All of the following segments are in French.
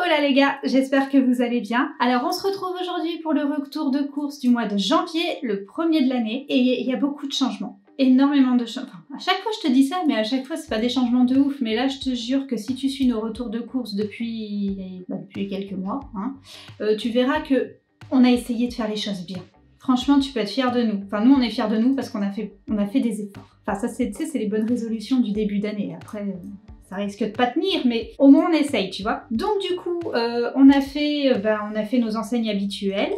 Voilà les gars, j'espère que vous allez bien. Alors on se retrouve aujourd'hui pour le retour de course du mois de janvier, le premier de l'année, et il y a beaucoup de changements. Énormément de changements. Enfin, à chaque fois je te dis ça, mais à chaque fois c'est pas des changements de ouf. Mais là je te jure que si tu suis nos retours de course depuis quelques mois, hein, tu verras que on a essayé de faire les choses bien. Franchement, tu peux être fier de nous. Enfin, nous, on est fiers de nous parce qu'on a fait des efforts. Enfin, ça, c'est les bonnes résolutions du début d'année. Après, ça risque de pas tenir, mais au moins on essaye, tu vois. Donc du coup, on a fait nos enseignes habituelles.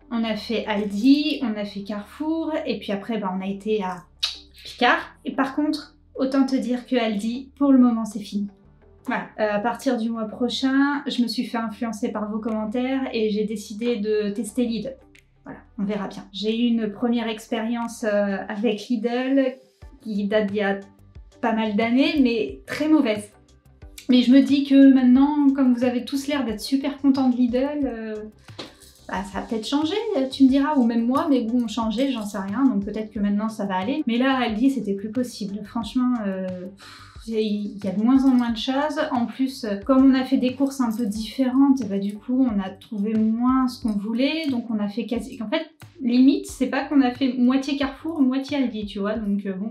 On a fait Aldi, on a fait Carrefour, et puis après, on a été à Picard. Et par contre, autant te dire que Aldi, pour le moment, c'est fini. Voilà. À partir du mois prochain, je me suis fait influencer par vos commentaires et j'ai décidé de tester Lidl. Voilà, on verra bien. J'ai eu une première expérience avec Lidl qui date d'il y a pas mal d'années, mais très mauvaise. Mais je me dis que maintenant, comme vous avez tous l'air d'être super contents de Lidl, ça va peut-être changer, tu me diras, ou même moi, mes goûts ont changé, j'en sais rien, donc peut-être que maintenant ça va aller. Mais là, Aldi, c'était plus possible. Franchement, il y a de moins en moins de choses. En plus, comme on a fait des courses un peu différentes, du coup, on a trouvé moins ce qu'on voulait, donc on a fait quasi... En fait, limite, c'est pas qu'on a fait moitié Carrefour, moitié Aldi, tu vois, donc bon,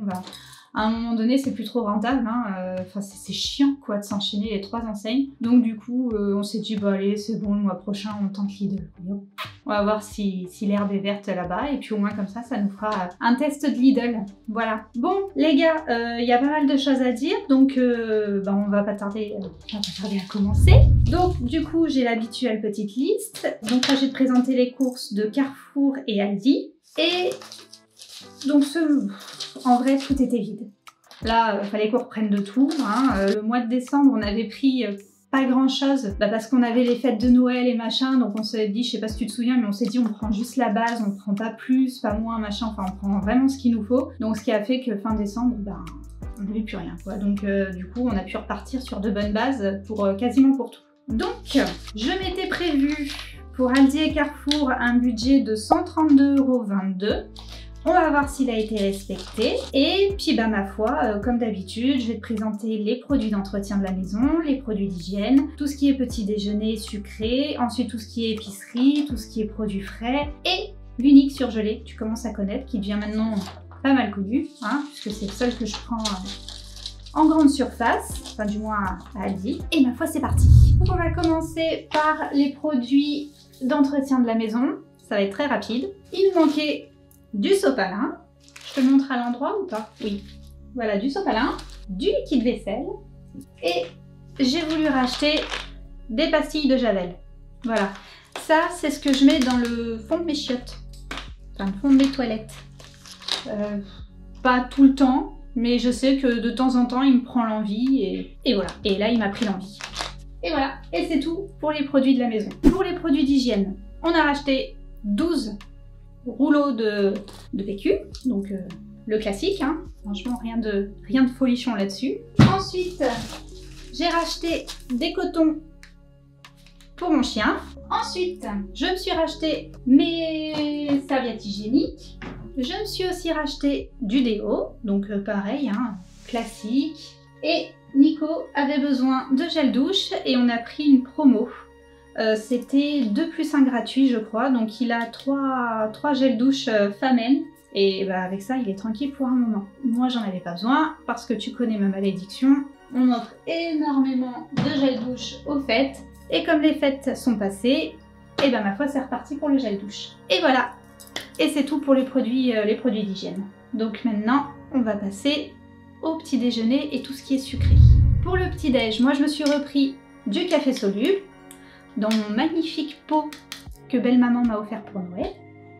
à un moment donné, c'est plus trop rentable, hein. Enfin, c'est chiant, quoi, de s'enchaîner les trois enseignes. Donc du coup, on s'est dit, bah allez, c'est bon, le mois prochain, on tente Lidl. On va voir si l'herbe est verte là-bas, et puis au moins comme ça nous fera un test de Lidl. Voilà. Bon, les gars, il y a pas mal de choses à dire, donc on va pas tarder à commencer. Donc du coup, j'ai l'habituelle petite liste. Donc là, j'ai présenté les courses de Carrefour et Aldi. Et donc en vrai, tout était vide. Là, il fallait qu'on reprenne de tout, hein. Le mois de décembre, on avait pris pas grand chose, parce qu'on avait les fêtes de Noël et machin, donc on s'est dit, je sais pas si tu te souviens, mais on s'est dit on prend juste la base, on prend pas plus, pas moins, machin, enfin on prend vraiment ce qu'il nous faut. Donc ce qui a fait que fin décembre, on n'avait plus rien, quoi. Donc du coup, on a pu repartir sur de bonnes bases pour quasiment pour tout. Donc, je m'étais prévu pour Aldi et Carrefour un budget de 132,22 €. On va voir s'il a été respecté. Et puis ma foi, comme d'habitude, je vais te présenter les produits d'entretien de la maison, les produits d'hygiène, tout ce qui est petit déjeuner sucré, ensuite tout ce qui est épicerie, tout ce qui est produits frais et l'unique surgelé que tu commences à connaître, qui devient maintenant pas mal connu, hein, puisque c'est le seul que je prends en grande surface, enfin du moins à Aldi. Et ma foi, c'est parti. Donc on va commencer par les produits d'entretien de la maison. Ça va être très rapide. Il me manquait du sopalin. Je te montre à l'endroit ou pas? Oui. Voilà, du sopalin, du liquide vaisselle et j'ai voulu racheter des pastilles de Javel. Voilà. Ça, c'est ce que je mets dans le fond de mes chiottes. Enfin, le fond de mes toilettes. Pas tout le temps, mais je sais que de temps en temps, il me prend l'envie et voilà. Et là, il m'a pris l'envie. Et voilà. Et c'est tout pour les produits de la maison. Pour les produits d'hygiène, on a racheté 12 rouleau de PQ, donc le classique, hein. Franchement rien de folichon là-dessus. Ensuite, j'ai racheté des cotons pour mon chien. Ensuite, je me suis racheté mes serviettes hygiéniques. Je me suis aussi racheté du déo, donc pareil, hein, classique. Et Nico avait besoin de gel douche et on a pris une promo. C'était 2 + 1 gratuit, je crois, donc il a 3 gels douche Famenne et avec ça il est tranquille pour un moment. Moi j'en avais pas besoin parce que tu connais ma malédiction, on offre énormément de gel douche aux fêtes et comme les fêtes sont passées, et ma foi c'est reparti pour le gel douche. Et voilà, et c'est tout pour les produits d'hygiène. Donc maintenant on va passer au petit déjeuner et tout ce qui est sucré. Pour le petit déj, moi je me suis repris du café soluble dans mon magnifique pot que belle maman m'a offert pour Noël,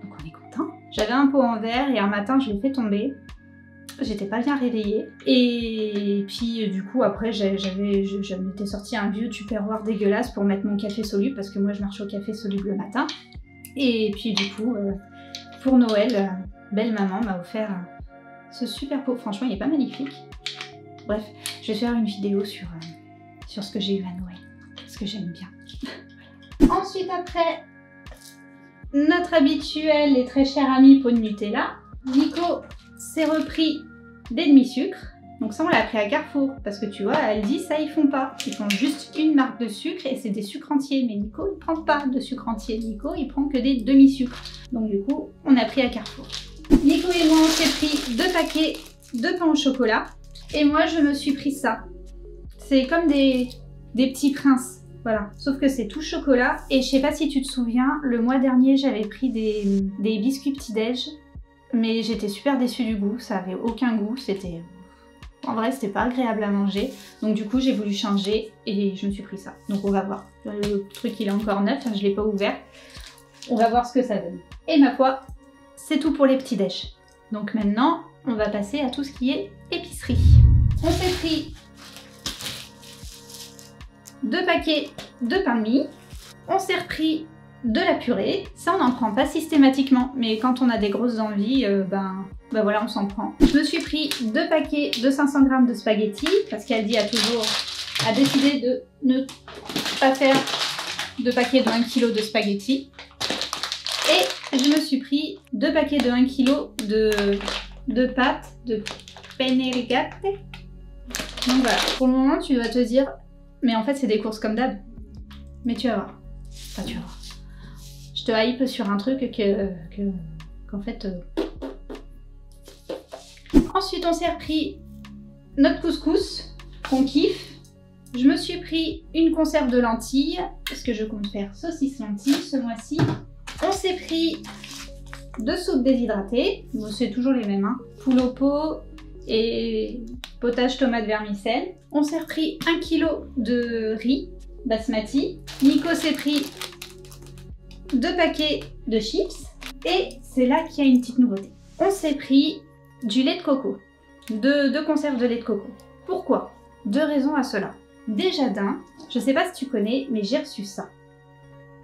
donc on est content. J'avais un pot en verre et un matin je l'ai fait tomber, j'étais pas bien réveillée et puis du coup après je m'étais sorti un vieux tupperware dégueulasse pour mettre mon café soluble parce que moi je marche au café soluble le matin et puis du coup pour Noël, belle maman m'a offert ce super pot, franchement il est pas magnifique. Bref, je vais faire une vidéo sur ce que j'ai eu à Noël, parce que j'aime bien. Ensuite, après, notre habituel et très cher ami pot de Nutella. Nico s'est repris des demi-sucres. Donc ça, on l'a pris à Carrefour, parce que tu vois, elle dit ça, ils font pas. Ils font juste une marque de sucre et c'est des sucres entiers. Mais Nico, il prend pas de sucre entier. Nico, il prend que des demi-sucres. Donc du coup, on a pris à Carrefour. Nico et moi, on s'est pris 2 paquets de pain au chocolat. Et moi, je me suis pris ça. C'est comme des petits princes. Voilà, sauf que c'est tout chocolat. Et je sais pas si tu te souviens, le mois dernier, j'avais pris des biscuits petit-déj. Mais j'étais super déçue du goût, ça avait aucun goût, c'était... En vrai, c'était pas agréable à manger. Donc du coup, j'ai voulu changer et je me suis pris ça. Donc on va voir. Le truc, il est encore neuf, je l'ai pas ouvert. On va voir ce que ça donne. Et ma foi, c'est tout pour les petits-déj. Donc maintenant, on va passer à tout ce qui est épicerie. On s'est pris 2 paquets de pain de mie. On s'est repris de la purée. Ça, on n'en prend pas systématiquement, mais quand on a des grosses envies, ben voilà, on s'en prend. Je me suis pris 2 paquets de 500 g de spaghettis, parce qu'elle dit a décidé de ne pas faire de paquets de 1 kg de spaghettis. Et je me suis pris 2 paquets de 1 kg de pâtes, de penne rigate. Donc voilà, pour le moment, tu dois te dire, mais en fait, c'est des courses comme d'hab. Mais tu vas voir. Enfin, tu vas voir. Je te hype sur un truc qu'en fait... Ensuite, on s'est repris notre couscous qu'on kiffe. Je me suis pris une conserve de lentilles parce que je compte faire saucisse lentilles ce mois-ci. On s'est pris 2 soupes déshydratées. Bon, c'est toujours les mêmes, hein. Poule au pot et potage tomate vermicelle. On s'est repris 1 kg de riz basmati. Nico s'est pris 2 paquets de chips. Et c'est là qu'il y a une petite nouveauté. On s'est pris du lait de coco. 2 conserves de lait de coco. Pourquoi? 2 raisons à cela. Déjà d'un, je sais pas si tu connais, mais j'ai reçu ça.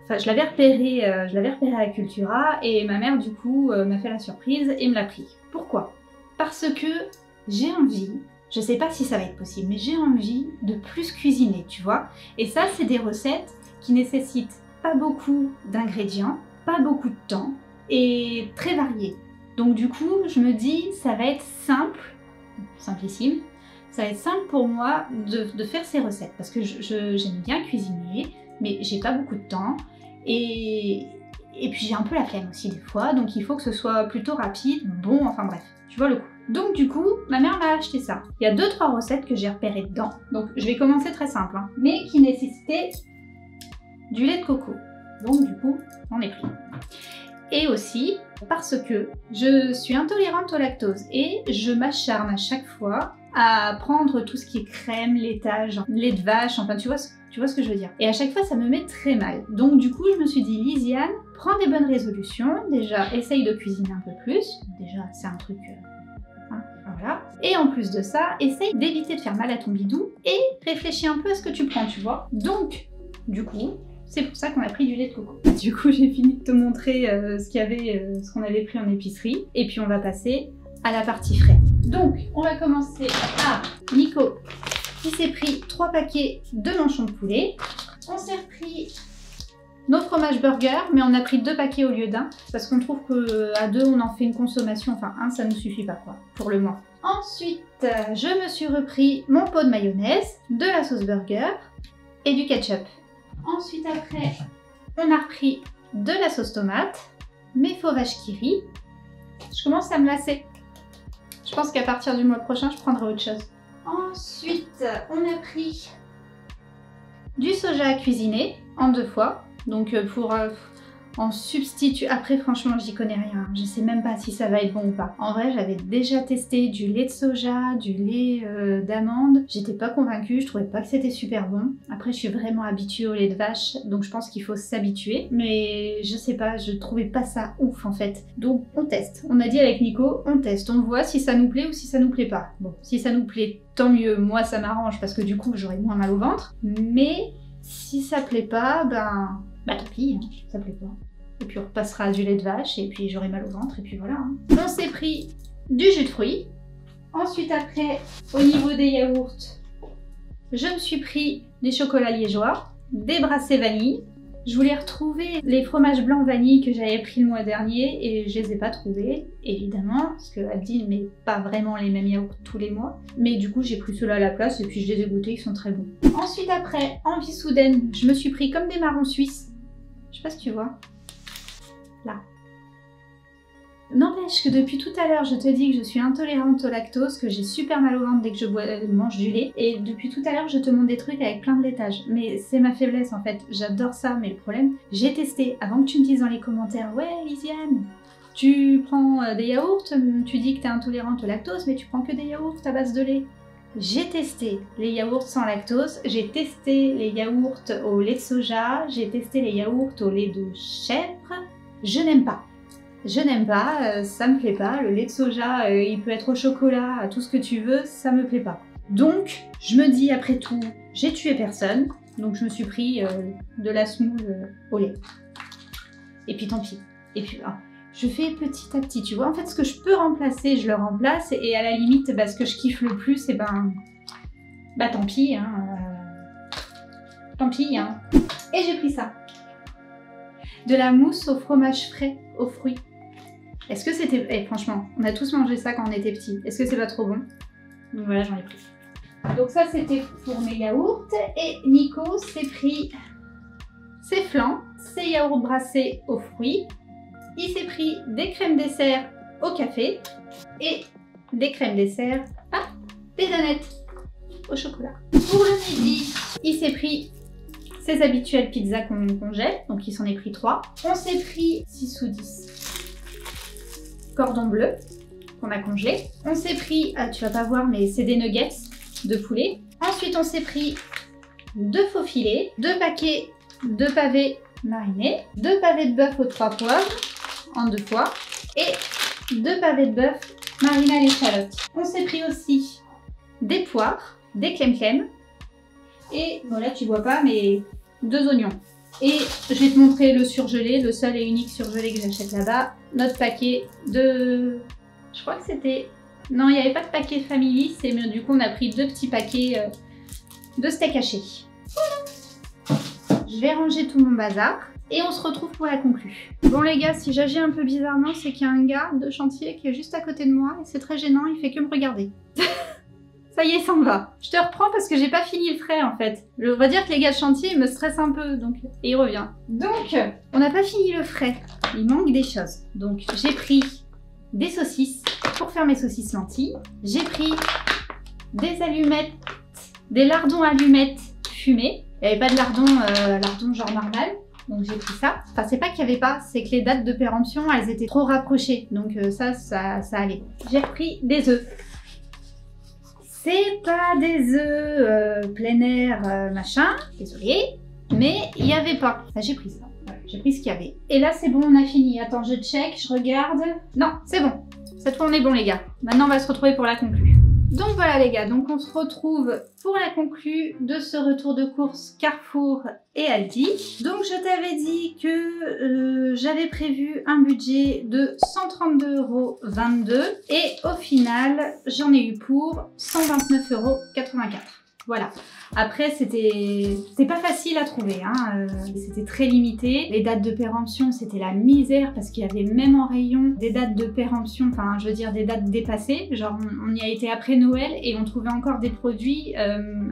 Enfin, je l'avais repéré à Cultura et ma mère du coup m'a fait la surprise et me l'a pris. Pourquoi? Parce que j'ai envie, je sais pas si ça va être possible, mais j'ai envie de plus cuisiner, tu vois. Et ça, c'est des recettes qui nécessitent pas beaucoup d'ingrédients, pas beaucoup de temps et très variées. Donc du coup, je me dis, ça va être simple, simplissime, ça va être simple pour moi de faire ces recettes parce que j'aime bien cuisiner, mais j'ai pas beaucoup de temps et puis j'ai un peu la flemme aussi des fois, donc il faut que ce soit plutôt rapide, bon, enfin bref, tu vois le coup. Donc du coup, ma mère m'a acheté ça. Il y a 2-3 recettes que j'ai repérées dedans, donc je vais commencer très simple, hein, mais qui nécessitaient du lait de coco. Donc du coup, j'en ai pris. Et aussi parce que je suis intolérante au lactose et je m'acharne à chaque fois à prendre tout ce qui est crème, laitage, lait de vache, enfin tu vois ce que je veux dire. Et à chaque fois ça me met très mal. Donc du coup je me suis dit, Lisiane, prends des bonnes résolutions, déjà essaye de cuisiner un peu plus, déjà c'est un truc... voilà. Et en plus de ça, essaye d'éviter de faire mal à ton bidou et réfléchis un peu à ce que tu prends, tu vois. Donc, du coup, c'est pour ça qu'on a pris du lait de coco. Du coup, j'ai fini de te montrer ce qu'on avait pris en épicerie. Et puis, on va passer à la partie frais. Donc, on va commencer par Nico, qui s'est pris 3 paquets de manchons de poulet. On s'est repris nos fromages burger, mais on a pris 2 paquets au lieu d'1, parce qu'on trouve qu'à 2, on en fait une consommation, enfin 1, ça ne suffit pas, quoi, pour le mois. Ensuite, je me suis repris mon pot de mayonnaise, de la sauce burger et du ketchup. Ensuite, après, on a repris de la sauce tomate, mes faux vaches qui rient. Je commence à me lasser. Je pense qu'à partir du mois prochain, je prendrai autre chose. Ensuite, on a pris du soja à cuisiner en 2 fois. Donc pour en substitut, après franchement j'y connais rien, je sais même pas si ça va être bon ou pas. En vrai j'avais déjà testé du lait de soja, du lait d'amande, j'étais pas convaincue, je trouvais pas que c'était super bon. Après je suis vraiment habituée au lait de vache, donc je pense qu'il faut s'habituer, mais je sais pas, je trouvais pas ça ouf en fait. Donc on teste, on a dit avec Nico, on teste, on voit si ça nous plaît ou si ça nous plaît pas. Bon, si ça nous plaît, tant mieux, moi ça m'arrange parce que du coup j'aurai moins mal au ventre, mais si ça plaît pas, ben tant pis, hein, ça plaît pas. Et puis on repassera à du lait de vache et puis j'aurai mal au ventre et puis voilà. Hein. On s'est pris du jus de fruits. Ensuite après, au niveau des yaourts, je me suis pris des chocolats liégeois, des brassées vanille Je voulais retrouver les fromages blancs vanille que j'avais pris le mois dernier et je les ai pas trouvés, évidemment, parce qu'elle dit mais pas vraiment les mêmes yaourts tous les mois. Mais du coup j'ai pris ceux-là à la place et puis je les ai goûtés, ils sont très bons. Ensuite après, envie soudaine, je me suis pris comme des marrons suisses. Je sais pas si tu vois. Là. N'empêche que depuis tout à l'heure, je te dis que je suis intolérante au lactose, que j'ai super mal au ventre dès que je mange du lait. Et depuis tout à l'heure, je te montre des trucs avec plein de laitage. Mais c'est ma faiblesse en fait, j'adore ça, mais le problème, j'ai testé, avant que tu me dises dans les commentaires, ouais Lisiane, tu prends des yaourts, tu dis que t'es intolérante au lactose, mais tu prends que des yaourts à base de lait. J'ai testé les yaourts sans lactose, j'ai testé les yaourts au lait de soja, j'ai testé les yaourts au lait de chèvre. Je n'aime pas. Je n'aime pas, ça me plaît pas. Le lait de soja, il peut être au chocolat, tout ce que tu veux, ça me plaît pas. Donc, je me dis après tout, j'ai tué personne, donc je me suis pris de la semoule au lait. Et puis tant pis. Et puis je fais petit à petit, tu vois. En fait, ce que je peux remplacer, je le remplace, et à la limite, ce que je kiffe le plus, et tant pis, hein. Tant pis, hein. Et j'ai pris ça. De la mousse au fromage frais, aux fruits. Est-ce que c'était... Eh, franchement, on a tous mangé ça quand on était petits. Est-ce que c'est pas trop bon? Donc voilà, j'en ai pris. Donc ça, c'était pour mes yaourts. Et Nico s'est pris ses flans, ses yaourts brassés aux fruits. Il s'est pris des crèmes dessert au café. Et des crèmes dessert, des donuts au chocolat. Pour le midi, il s'est pris ses habituelles pizzas qu'on jette, donc il s'en est pris 3. On s'est pris 6 ou 10 cordons bleus qu'on a congelés. On s'est pris, tu vas pas voir, mais c'est des nuggets de poulet. Ensuite, on s'est pris 2 faux filets, 2 paquets de pavés marinés, 2 pavés de bœuf aux 3 poivres en 2 fois et 2 pavés de bœuf marinés à l'échalote. On s'est pris aussi des poires, des clem-clem et voilà, tu vois pas, mais 2 oignons. Et je vais te montrer le surgelé, le seul et unique surgelé que j'achète là-bas. Notre paquet de... Je crois que c'était... Non, il n'y avait pas de paquet Family, mais du coup on a pris 2 petits paquets de steak haché. Voilà. Je vais ranger tout mon bazar et on se retrouve pour la conclue. Bon les gars, si j'agis un peu bizarrement, c'est qu'il y a un gars de chantier qui est juste à côté de moi et c'est très gênant, il fait que me regarder. Ça y est, ça me va. Je te reprends parce que j'ai pas fini le frais en fait. On va dire que les gars de chantier me stressent un peu, donc et il revient. Donc, on n'a pas fini le frais. Il manque des choses. Donc, j'ai pris des saucisses pour faire mes saucisses lentilles. J'ai pris des allumettes, des lardons allumettes fumés. Il n'y avait pas de lardon genre normal. Donc j'ai pris ça. Enfin, c'est pas qu'il n'y avait pas, c'est que les dates de péremption, elles étaient trop rapprochées. Donc ça allait. J'ai repris des œufs. C'est pas des œufs plein air machin, désolé, mais il n'y avait pas. Enfin, j'ai pris ça, voilà, j'ai pris ce qu'il y avait. Et là c'est bon, on a fini. Attends, je check, je regarde. Non, c'est bon. Cette fois on est bon les gars. Maintenant on va se retrouver pour la conclue. Donc voilà les gars, donc on se retrouve pour la conclue de ce retour de course Carrefour et Aldi. Donc je t'avais dit que j'avais prévu un budget de 132,22 € et au final j'en ai eu pour 129,84 €. Voilà. Après, c'était pas facile à trouver, hein. C'était très limité. Les dates de péremption, c'était la misère parce qu'il y avait même en rayon des dates de péremption, enfin, je veux dire des dates dépassées. Genre, on y a été après Noël et on trouvait encore des produits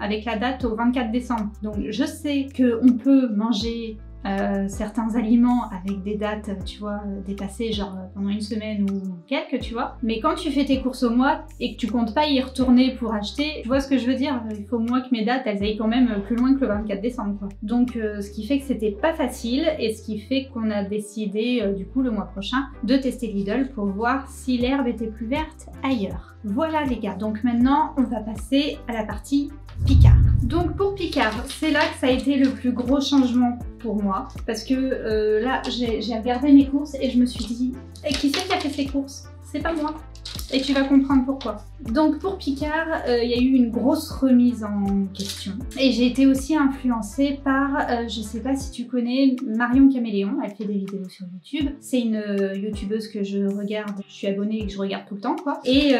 avec la date au 24 décembre. Donc, je sais qu'on peut manger certains aliments avec des dates, tu vois, dépassées, genre pendant une semaine ou quelques, tu vois. Mais quand tu fais tes courses au mois et que tu comptes pas y retourner pour acheter, tu vois ce que je veux dire? Il faut moi que mes dates, elles aillent quand même plus loin que le 24 décembre, quoi. Donc, ce qui fait que c'était pas facile et ce qui fait qu'on a décidé, du coup, le mois prochain, de tester Lidl pour voir si l'herbe était plus verte ailleurs. Voilà les gars, donc maintenant, on va passer à la partie Picard. Donc pour Picard, c'est là que ça a été le plus gros changement pour moi parce que là j'ai regardé mes courses et je me suis dit qui c'est qui a fait ses courses? C'est pas moi. Et tu vas comprendre pourquoi. Donc pour Picard, il y a eu une grosse remise en question. Et j'ai été aussi influencée par, je sais pas si tu connais, Marion Caméléon. Elle fait des vidéos sur YouTube. C'est une youtubeuse que je regarde, je suis abonnée et que je regarde tout le temps, quoi. Et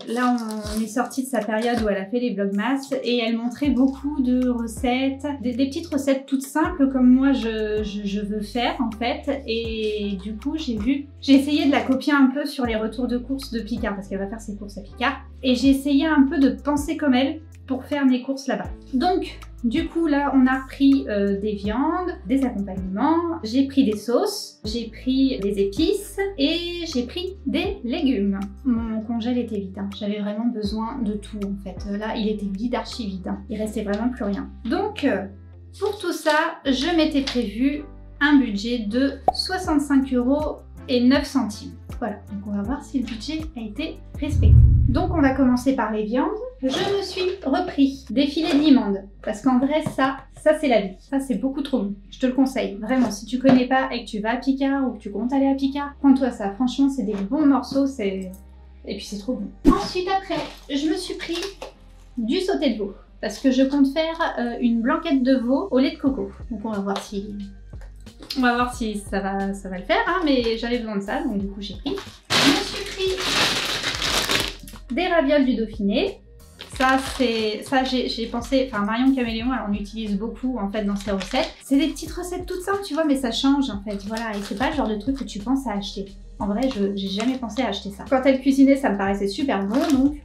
là on est sorti de sa période où elle a fait les vlogmas et elle montrait beaucoup de recettes, des petites recettes toutes simples comme moi je veux faire en fait. Et du coup j'ai essayé de la copier un peu sur les retours de courses de Picard parce qu'elle va faire ses courses à Picard. Et j'ai essayé un peu de penser comme elle pour faire mes courses là-bas. Donc du coup là on a repris des viandes, des accompagnements, j'ai pris des sauces, j'ai pris des épices et j'ai pris des légumes. Mon congèle était vide, hein. J'avais vraiment besoin de tout en fait. Là il était vide, archi vide, hein. Il restait vraiment plus rien. Donc pour tout ça je m'étais prévu un budget de 65,09 €. Voilà, donc on va voir si le budget a été respecté. Donc on va commencer par les viandes. Je me suis repris des filets de limande parce qu'en vrai ça c'est la vie. Ça c'est beaucoup trop bon. Je te le conseille, vraiment. Si tu connais pas et que tu vas à Picard ou que tu comptes aller à Picard, prends-toi ça. Franchement c'est des bons morceaux, et puis c'est trop bon. Ensuite après, je me suis pris du sauté de veau parce que je compte faire une blanquette de veau au lait de coco. Donc on va voir si ça va le faire, hein, mais j'avais besoin de ça, donc du coup j'ai pris. Je me suis pris des ravioles du Dauphiné. Ça j'ai pensé, enfin Marion Caméléon elle en utilise beaucoup en fait dans ses recettes. C'est des petites recettes toutes simples tu vois, mais ça change en fait, voilà, et c'est pas le genre de truc que tu penses à acheter. En vrai j'ai jamais pensé à acheter ça. Quand elle cuisinait ça me paraissait super bon, donc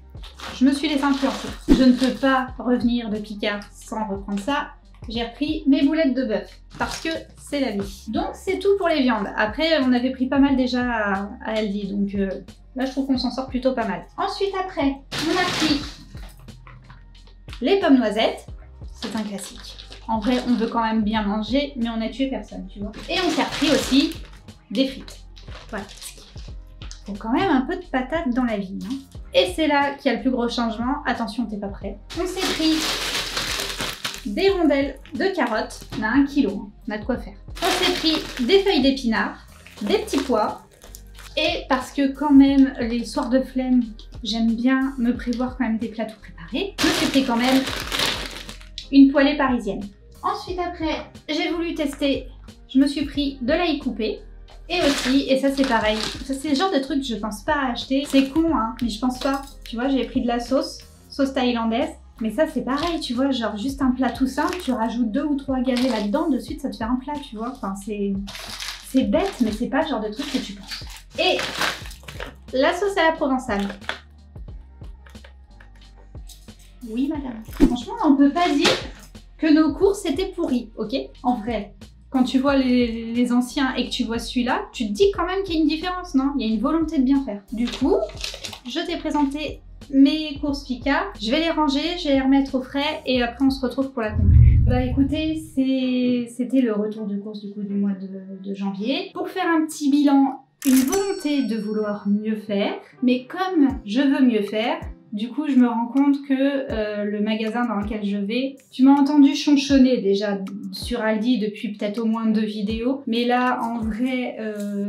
je me suis laissée influencer. Je ne peux pas revenir de Picard sans reprendre ça. J'ai repris mes boulettes de bœuf parce que c'est la vie. Donc c'est tout pour les viandes. Après on avait pris pas mal déjà à Aldi, donc là je trouve qu'on s'en sort plutôt pas mal. Ensuite après on a pris les pommes noisettes, c'est un classique. En vrai on veut quand même bien manger mais on a tué personne tu vois. Et on s'est repris aussi des frites. Voilà. Faut quand même un peu de patate dans la vie. Hein. Et c'est là qu'il y a le plus gros changement. Attention t'es pas prêt. On s'est pris des rondelles de carottes, on a 1 kg, hein. On a de quoi faire. On s'est pris des feuilles d'épinards, des petits pois, et parce que quand même les soirs de flemme, j'aime bien me prévoir quand même des plats tout préparés, je me suis pris quand même une poêlée parisienne. Ensuite après, j'ai voulu tester, je me suis pris de l'ail coupé, et aussi, et ça c'est pareil, ça c'est le genre de truc que je pense pas à acheter, c'est con hein, mais je pense pas. Tu vois, j'ai pris de la sauce thaïlandaise. Mais ça c'est pareil, tu vois, genre juste un plat tout simple, tu rajoutes 2 ou 3 gavets là-dedans, de suite ça te fait un plat, tu vois. Enfin c'est bête, mais c'est pas le genre de truc que tu penses. Et la sauce à la provençale. Oui madame. Franchement, on peut pas dire que nos courses étaient pourries, ok? En vrai, quand tu vois les anciens et que tu vois celui-là, tu te dis quand même qu'il y a une différence, non? Il y a une volonté de bien faire. Du coup, je t'ai présenté mes courses Picard, je vais les ranger, je vais les remettre au frais et après on se retrouve pour la conclue. Bah écoutez, c'était le retour de course du coup du mois de janvier. Pour faire un petit bilan, une volonté de vouloir mieux faire, mais comme je veux mieux faire, du coup je me rends compte que le magasin dans lequel je vais, tu m'as entendu chonchonner déjà sur Aldi depuis peut-être au moins 2 vidéos, mais là en vrai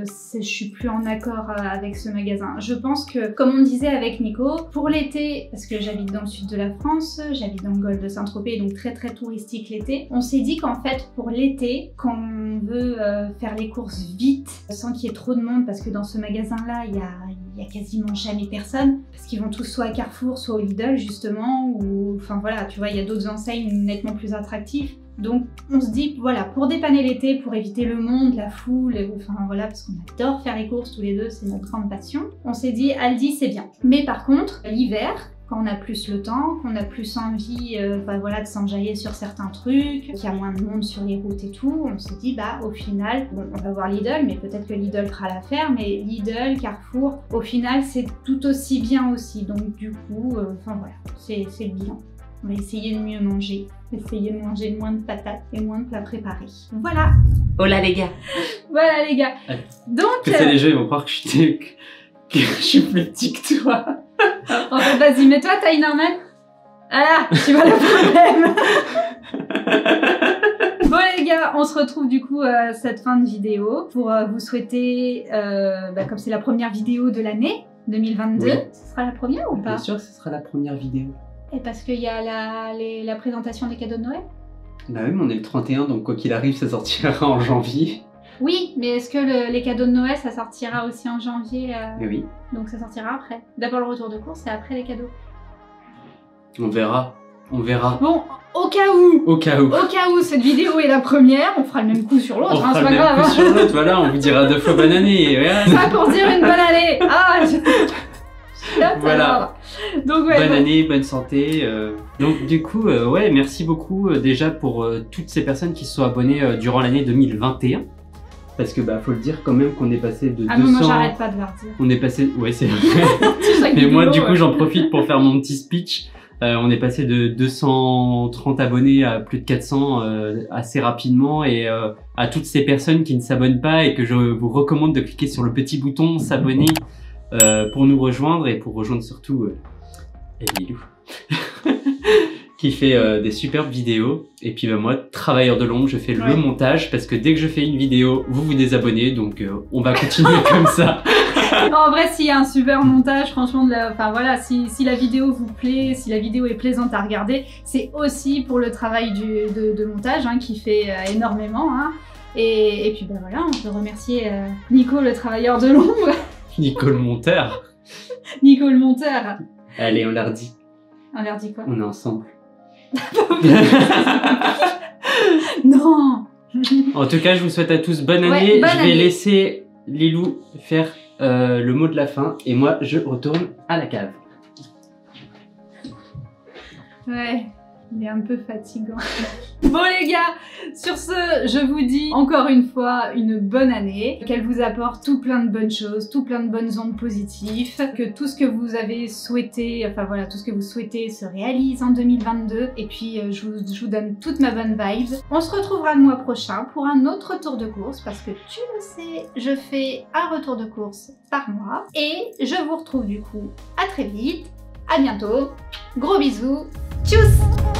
je suis plus en accord avec ce magasin. Je pense que comme on disait avec Nico, pour l'été, parce que j'habite dans le sud de la France, j'habite dans le golfe de Saint-Tropez, donc très touristique l'été, on s'est dit qu'en fait pour l'été, quand on veut faire les courses vite, sans qu'il y ait trop de monde, parce que dans ce magasin là il y a quasiment jamais personne, parce qu'ils vont tous soit à Carrefour, soit au Lidl justement, ou enfin voilà, tu vois, il y a d'autres enseignes nettement plus attractives. Donc on se dit, voilà, pour dépanner l'été, pour éviter le monde, la foule, enfin voilà, parce qu'on adore faire les courses tous les deux, c'est notre grande passion, on s'est dit Aldi c'est bien. Mais par contre, l'hiver, quand on a plus le temps, qu'on a plus envie voilà, de s'enjailler sur certains trucs, qu'il y a moins de monde sur les routes et tout, on s'est dit bah au final, bon, on va voir Lidl, mais peut-être que Lidl fera l'affaire, mais Lidl, Carrefour, au final c'est tout aussi bien aussi, donc du coup, enfin voilà, c'est le bilan. On va essayer de mieux manger, essayer de manger moins de patates et moins de plats préparés. Voilà. Oh là les gars. Voilà les gars. Donc... les gens ils vont croire que je suis plus petit que toi. En fait, vas-y, mets-toi taille normale. Ah, tu vois le problème. Bon les gars, on se retrouve du coup à cette fin de vidéo pour vous souhaiter, comme c'est la première vidéo de l'année 2022, oui. Ce sera la première ou pas? Bien sûr que ce sera la première vidéo. Et parce qu'il y a la présentation des cadeaux de Noël? Bah oui, mais on est le 31, donc quoi qu'il arrive, ça sortira en janvier. Oui, mais est-ce que les cadeaux de Noël, ça sortira aussi en janvier Oui. Donc ça sortira après. D'abord le retour de course et après les cadeaux. On verra. On verra. Bon, au cas où, Au cas où. au cas où cette vidéo est la première, on fera le même coup sur l'autre, On hein, c'est fera pas le même grave. coup sur l'autre, voilà, on vous dira 2 fois bonne année. Voilà. Ça pour dire une bonne année. Ah, Voilà. Donc ouais. Bonne bon. année, bonne santé. Donc du coup, ouais, merci beaucoup déjà pour toutes ces personnes qui se sont abonnées durant l'année 2021. Parce que bah faut le dire quand même qu'on est passé de 200... Ah non, moi j'arrête pas de leur dire. On est passé... Ouais, c'est vrai. Chaque Mais moi, vidéo, du coup, j'en profite pour faire mon petit speech. On est passé de 230 abonnés à plus de 400 assez rapidement. Et à toutes ces personnes qui ne s'abonnent pas et que je vous recommande de cliquer sur le petit bouton s'abonner pour nous rejoindre et pour rejoindre surtout Emilou qui fait des superbes vidéos. Et puis bah, moi, travailleur de l'ombre, je fais le montage parce que dès que je fais une vidéo, vous vous désabonnez. Donc on va continuer comme ça. En vrai, s'il y a un super montage, franchement, enfin voilà, si la vidéo vous plaît, si la vidéo est plaisante à regarder, c'est aussi pour le travail de montage hein, qui fait énormément. Hein. Et puis bah voilà, on peut remercier Nico, le travailleur de l'ombre. Nico le monteur. Nico le monteur. Allez, on leur dit. On leur dit quoi? On est ensemble. Non. En tout cas, je vous souhaite à tous bonne année. Ouais, bonne je vais année. laisser Lilou faire le mot de la fin et moi, je retourne à la cave. Ouais, il est un peu fatigant. Bon les gars, sur ce, je vous dis encore une fois une bonne année, qu'elle vous apporte tout plein de bonnes choses, tout plein de bonnes ondes positives, que tout ce que vous avez souhaité, enfin voilà, tout ce que vous souhaitez se réalise en 2022, et puis je vous donne toute ma bonne vibe. On se retrouvera le mois prochain pour un autre tour de course, parce que tu le sais, je fais un retour de course par mois, et je vous retrouve du coup à très vite, à bientôt, gros bisous, tchuss!